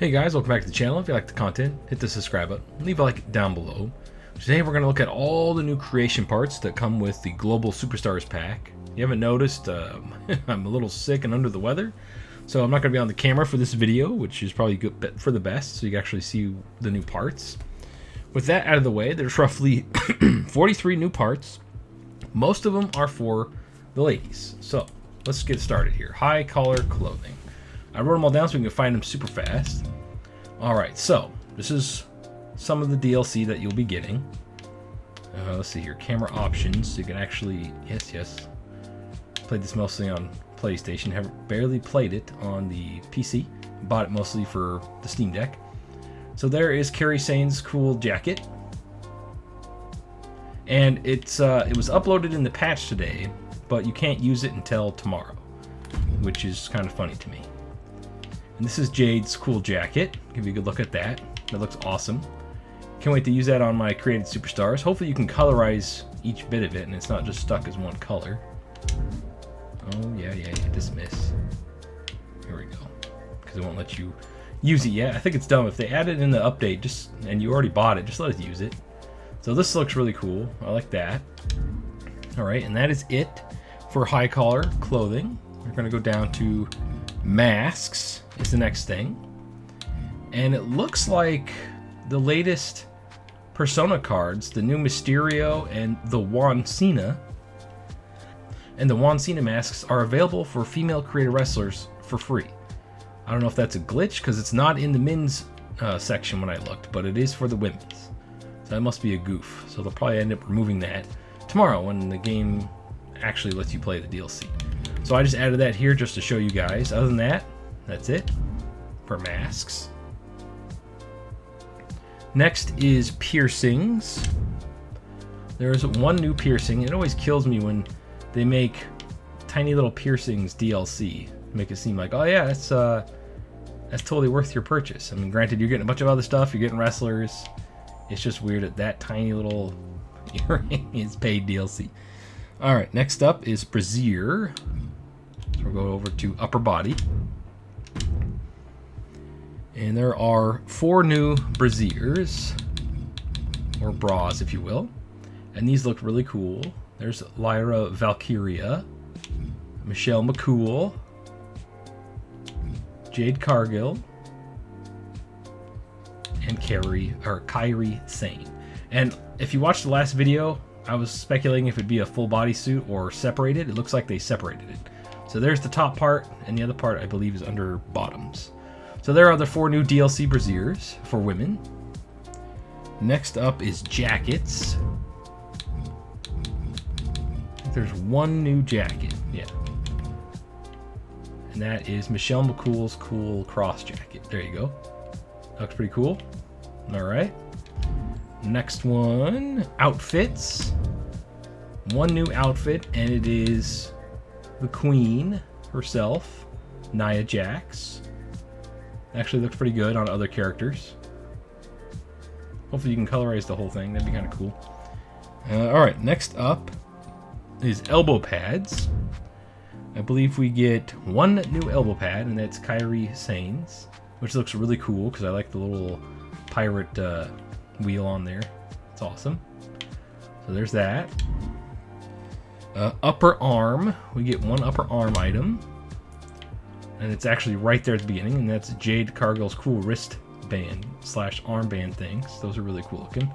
Hey guys, welcome back to the channel. If you like the content, hit the subscribe button, leave a like down below. Today we're going to look at all the new creation parts that come with the Global Superstars pack. You haven't noticed, I'm a little sick and under the weather, so I'm not going to be on the camera for this video, which is probably good for the best, so you can actually see the new parts. With that out of the way, there's roughly 43 new parts. Most of them are for the ladies. So let's get started here. High collar clothing. I wrote them all down so we can find them super fast. Alright, so this is some of the DLC that you'll be getting. Let's see here. Camera options. You can actually... Yes. Played this mostly on PlayStation. Have barely played it on the PC. Bought it mostly for the Steam Deck. So there is Kairi Sane's cool jacket. And it was uploaded in the patch today, but you can't use it until tomorrow, which is kind of funny to me. And this is Jade's cool jacket. Give you a good look at that. That looks awesome. Can't wait to use that on my created superstars. Hopefully you can colorize each bit of it and it's not just stuck as one color. Oh, yeah, dismiss. Here we go. Because it won't let you use it yet. I think it's dumb. If they add it in the update, and you already bought it, just let us use it. So this looks really cool. I like that. Alright, and that is it for high collar clothing. We're going to go down to masks is the next thing. And it looks like the latest Persona cards, the new Mysterio and the Juan Cena. And the Juan Cena masks are available for female creator wrestlers for free. I don't know if that's a glitch because it's not in the men's section when I looked, but it is for the women's. So that must be a goof. So they'll probably end up removing that tomorrow when the game actually lets you play the DLC. So I just added that here just to show you guys. Other than that, that's it for masks. Next is piercings. There's one new piercing. It always kills me when they make tiny little piercings DLC. Make it seem like, oh yeah, that's totally worth your purchase. I mean, granted, you're getting a bunch of other stuff. You're getting wrestlers. It's just weird that tiny little earring is paid DLC. All right, next up is brassiere. So we'll go over to upper body. And there are 4 new brassieres, or bras if you will. And these look really cool. There's Lyra Valkyria, Michelle McCool, Jade Cargill, and Kairi Sane. And if you watched the last video, I was speculating if it'd be a full body suit or separated. It looks like they separated it. So there's the top part, and the other part I believe is under bottoms. So there are the 4 new DLC brassieres for women. Next up is jackets. I think there's 1 new jacket, yeah. And that is Michelle McCool's cool cross jacket. There you go. Looks pretty cool. Alright. Next one, outfits. 1 new outfit, and it is the Queen herself, Nia Jax. Actually looks pretty good on other characters. Hopefully you can colorize the whole thing. That'd be kind of cool. Alright, next up is elbow pads. I believe we get 1 new elbow pad, and that's Kairi Sane's, which looks really cool because I like the little pirate wheel on there. It's awesome. So there's that. Upper arm. We get 1 upper arm item. And it's actually right there at the beginning, and that's Jade Cargill's cool wristband / armband things. Those are really cool looking.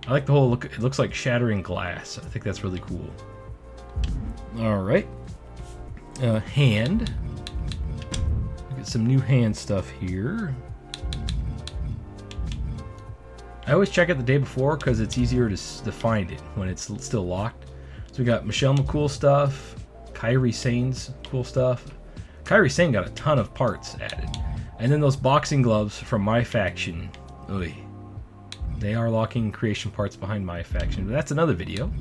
I like the whole look. It looks like shattering glass. I think that's really cool. Alright. Hand. We get some new hand stuff here. I always check it the day before because it's easier to find it when it's still locked. So we got Michelle McCool stuff, Kairi Sane's cool stuff. Kairi Sane got a ton of parts added. And then those boxing gloves from My Faction. Oy. They are locking creation parts behind My Faction, but that's another video.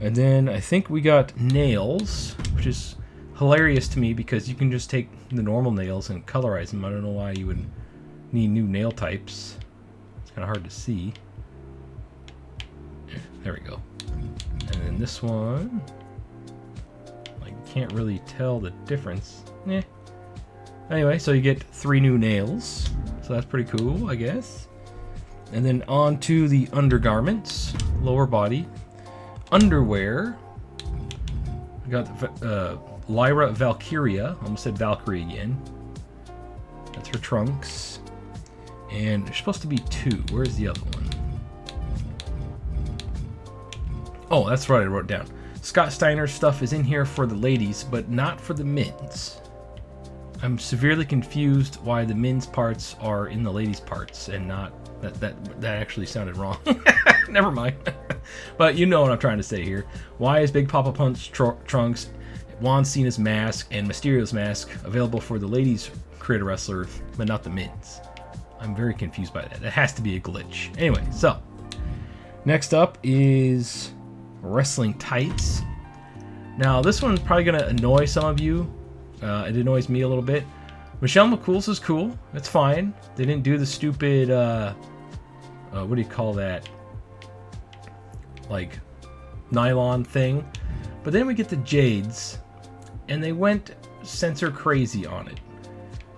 And then I think we got nails, which is hilarious to me because you can just take the normal nails and colorize them. I don't know why you would need new nail types. It's kind of hard to see. There we go. And then this one, like, can't really tell the difference. Anyway, so you get 3 new nails. so that's pretty cool, I guess. And then on to the undergarments, lower body. Underwear. We got Lyra Valkyria. Almost said Valkyrie again. That's her trunks. And there's supposed to be 2. Where's the other one? Oh, that's right, I wrote it down. Scott Steiner's stuff is in here for the ladies, but not for the men's. I'm severely confused why the men's parts are in the ladies' parts and not... That actually sounded wrong. Never mind. But you know what I'm trying to say here. Why is Big Papa Punch trunks, Juan Cena's mask, and Mysterio's mask available for the ladies' creator wrestler, but not the men's? I'm very confused by that. That has to be a glitch. Anyway, so next up is wrestling tights. Now this one's probably gonna annoy some of you. It annoys me a little bit. Michelle McCool's is cool. It's fine. They didn't do the stupid what do you call that? Like nylon thing. But then we get the Jade's, and they went censor crazy on it.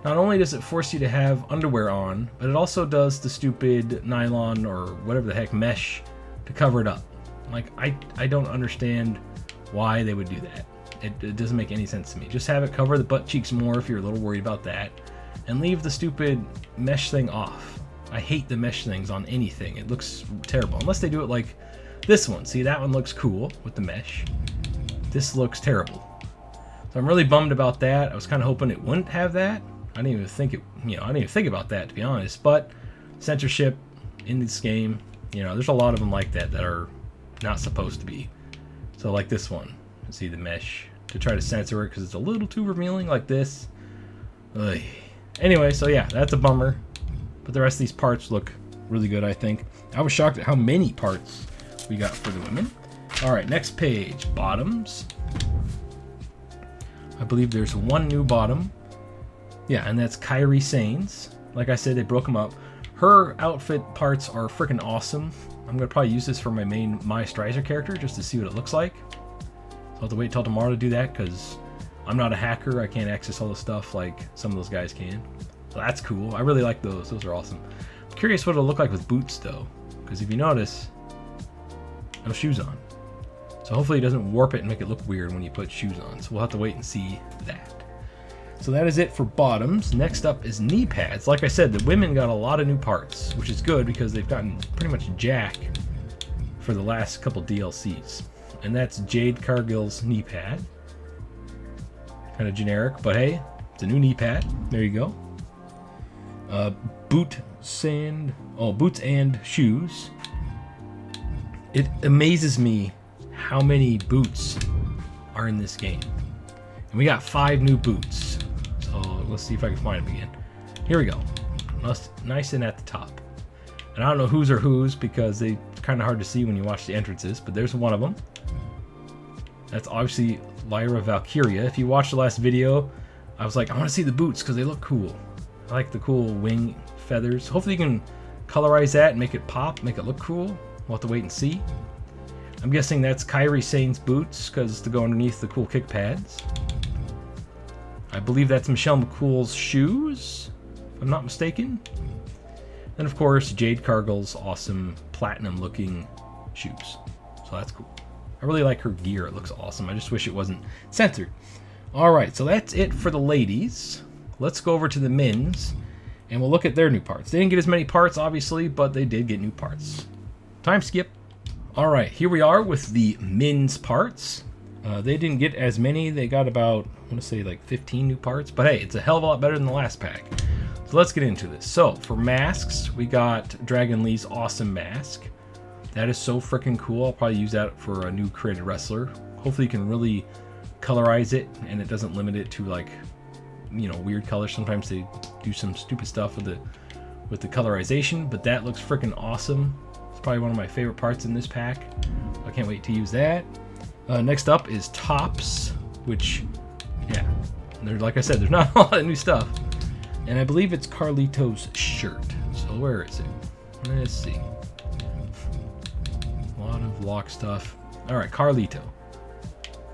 Not only does it force you to have underwear on, but it also does the stupid nylon or whatever the heck mesh to cover it up. Like, I don't understand why they would do that. It doesn't make any sense to me. Just have it cover the butt cheeks more if you're a little worried about that, and leave the stupid mesh thing off. I hate the mesh things on anything. It looks terrible. Unless they do it like this one. See, that one looks cool with the mesh. This looks terrible. So I'm really bummed about that. I was kind of hoping it wouldn't have that. I didn't even think I didn't even think about that, to be honest. But censorship in this game, there's a lot of them like that are not supposed to be. So like this one, see the mesh to try to censor it because it's a little too revealing like this. Ugh. Anyway, so yeah, that's a bummer. But the rest of these parts look really good, I think. I was shocked at how many parts we got for the women. All right, next page, bottoms. I believe there's one new bottom. Yeah, and that's Kairi Sane's. Like I said, they broke them up. Her outfit parts are freaking awesome. I'm going to probably use this for my main My Striser character just to see what it looks like. So I'll have to wait till tomorrow to do that because I'm not a hacker. I can't access all the stuff like some of those guys can. So that's cool. I really like those. Those are awesome. I'm curious what it'll look like with boots though, because if you notice, no shoes on. So hopefully it doesn't warp it and make it look weird when you put shoes on. So we'll have to wait and see that. So that is it for bottoms. Next up is knee pads. Like I said, the women got a lot of new parts, which is good because they've gotten pretty much jack for the last couple DLCs. And that's Jade Cargill's knee pad. Kind of generic, but hey, it's a new knee pad. There you go. Boots and shoes. It amazes me how many boots are in this game. And we got 5 new boots. So let's see if I can find them again. Here we go. Nice and at the top. And I don't know whose are whose because they're kind of hard to see when you watch the entrances, but there's one of them. That's obviously Lyra Valkyria. If you watched the last video, I was like, I want to see the boots because they look cool. I like the cool wing feathers. Hopefully you can colorize that and make it pop, make it look cool. We'll have to wait and see. I'm guessing that's Kairi Sane's boots because to go underneath the cool kick pads. I believe that's Michelle McCool's shoes, if I'm not mistaken. And of course, Jade Cargill's awesome platinum looking shoes. So that's cool. I really like her gear. It looks awesome. I just wish it wasn't censored. All right, so that's it for the ladies. Let's go over to the men's and we'll look at their new parts. They didn't get as many parts, obviously, but they did get new parts. Time skip. All right, here we are with the men's parts. They didn't get as many. They got about, I want to say like 15 new parts, but hey, it's a hell of a lot better than the last pack. So let's get into this. So for masks, we got Dragon Lee's awesome mask. That is so freaking cool. I'll probably use that for a new created wrestler. Hopefully you can really colorize it and it doesn't limit it to like, weird colors. Sometimes they do some stupid stuff with the colorization, but that looks freaking awesome. It's probably one of my favorite parts in this pack. I can't wait to use that. Next up is tops, which, yeah, like I said, there's not a lot of new stuff. And I believe it's Carlito's shirt. So where is it? Let's see. A lot of lock stuff. All right, Carlito.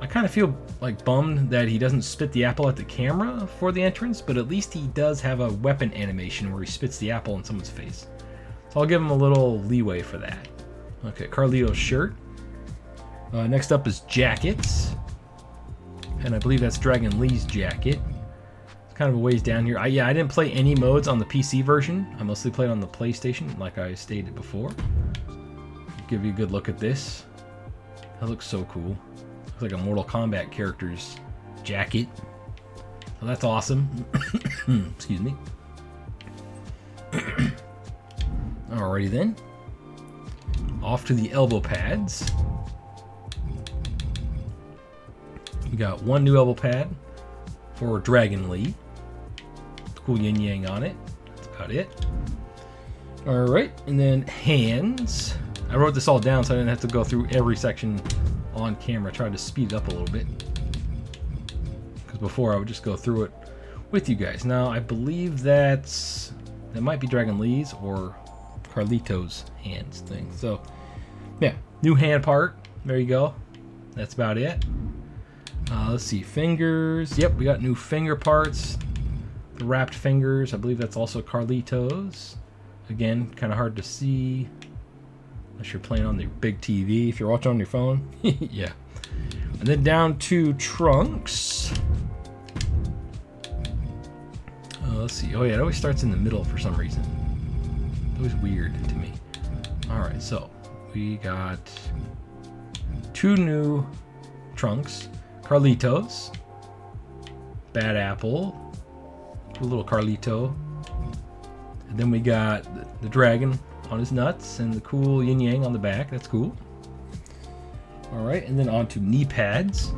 I kind of feel like bummed that he doesn't spit the apple at the camera for the entrance, but at least he does have a weapon animation where he spits the apple in someone's face. So I'll give him a little leeway for that. Okay, Carlito's shirt. Next up is jackets. And I believe that's Dragon Lee's jacket. It's kind of a ways down here. Yeah, I didn't play any modes on the PC version. I mostly played on the PlayStation, like I stated before. Give you a good look at this. That looks so cool. Looks like a Mortal Kombat character's jacket. So that's awesome. Excuse me. Alrighty then. Off to the elbow pads. We got one new elbow pad for Dragon Lee. Cool yin yang on it. That's about it. Alright, and then hands. I wrote this all down so I didn't have to go through every section on camera. I tried to speed it up a little bit. Because before I would just go through it with you guys. Now I believe that might be Dragon Lee's or Carlito's hands thing. So yeah, new hand part. There you go. That's about it. Let's see, fingers. Yep, we got new finger parts. The wrapped fingers. I believe that's also Carlito's. Again, kind of hard to see unless you're playing on the big TV. If you're watching on your phone, yeah. And then down to trunks. Let's see. Oh yeah, it always starts in the middle for some reason. It's always weird to me. All right, so we got two new trunks. Carlito's, Bad Apple, cool little Carlito. And then we got the dragon on his nuts and the cool yin yang on the back. That's cool. All right, and then on to knee pads.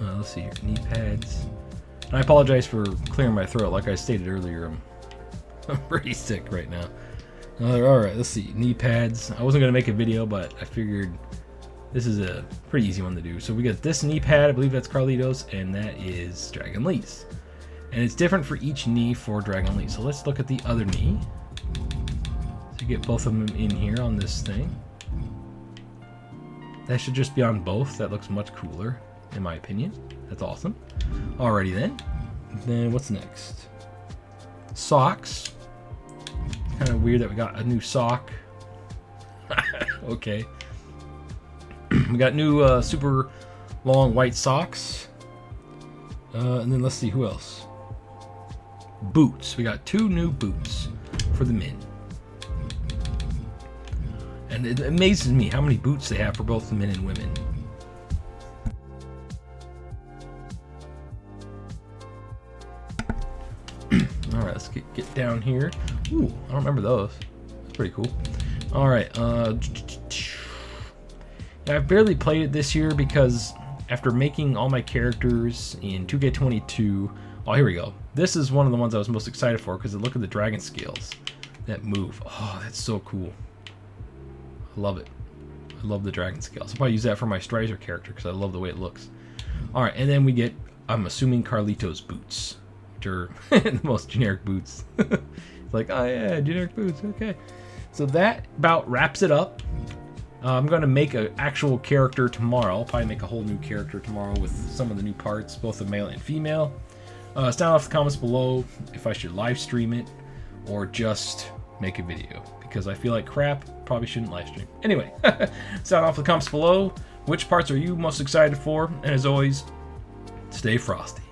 Let's see here, knee pads. And I apologize for clearing my throat. Like I stated earlier, I'm pretty sick right now. Alright, let's see. Knee pads. I wasn't going to make a video, but I figured this is a pretty easy one to do. So we got this knee pad. I believe that's Carlito's, and that is Dragon Lee's. And it's different for each knee for Dragon Lee. So let's look at the other knee. So you get both of them in here on this thing. That should just be on both. That looks much cooler, in my opinion. That's awesome. Alrighty then. Then what's next? Socks. Kind of weird that we got a new sock. Okay. We got new super long white socks. And then let's see who else. Boots. We got two new boots for the men. And it amazes me how many boots they have for both the men and women. Alright, let's get down here. Ooh, I don't remember those. That's pretty cool. Alright, I've barely played it this year because after making all my characters in 2K22, oh, here we go. This is one of the ones I was most excited for because look at the dragon scales that move. Oh, that's so cool. I love it. I love the dragon scales. I'll probably use that for my Strider character because I love the way it looks. Alright, and then we get, I'm assuming, Carlito's boots. Which are the most generic boots. It's like, oh yeah, generic boots, okay. So that about wraps it up. I'm going to make an actual character tomorrow. I'll probably make a whole new character tomorrow with some of the new parts, both the male and female. Sound off the comments below if I should live stream it or just make a video. Because I feel like crap, probably shouldn't live stream. Anyway, sound off the comments below. Which parts are you most excited for? And as always, stay frosty.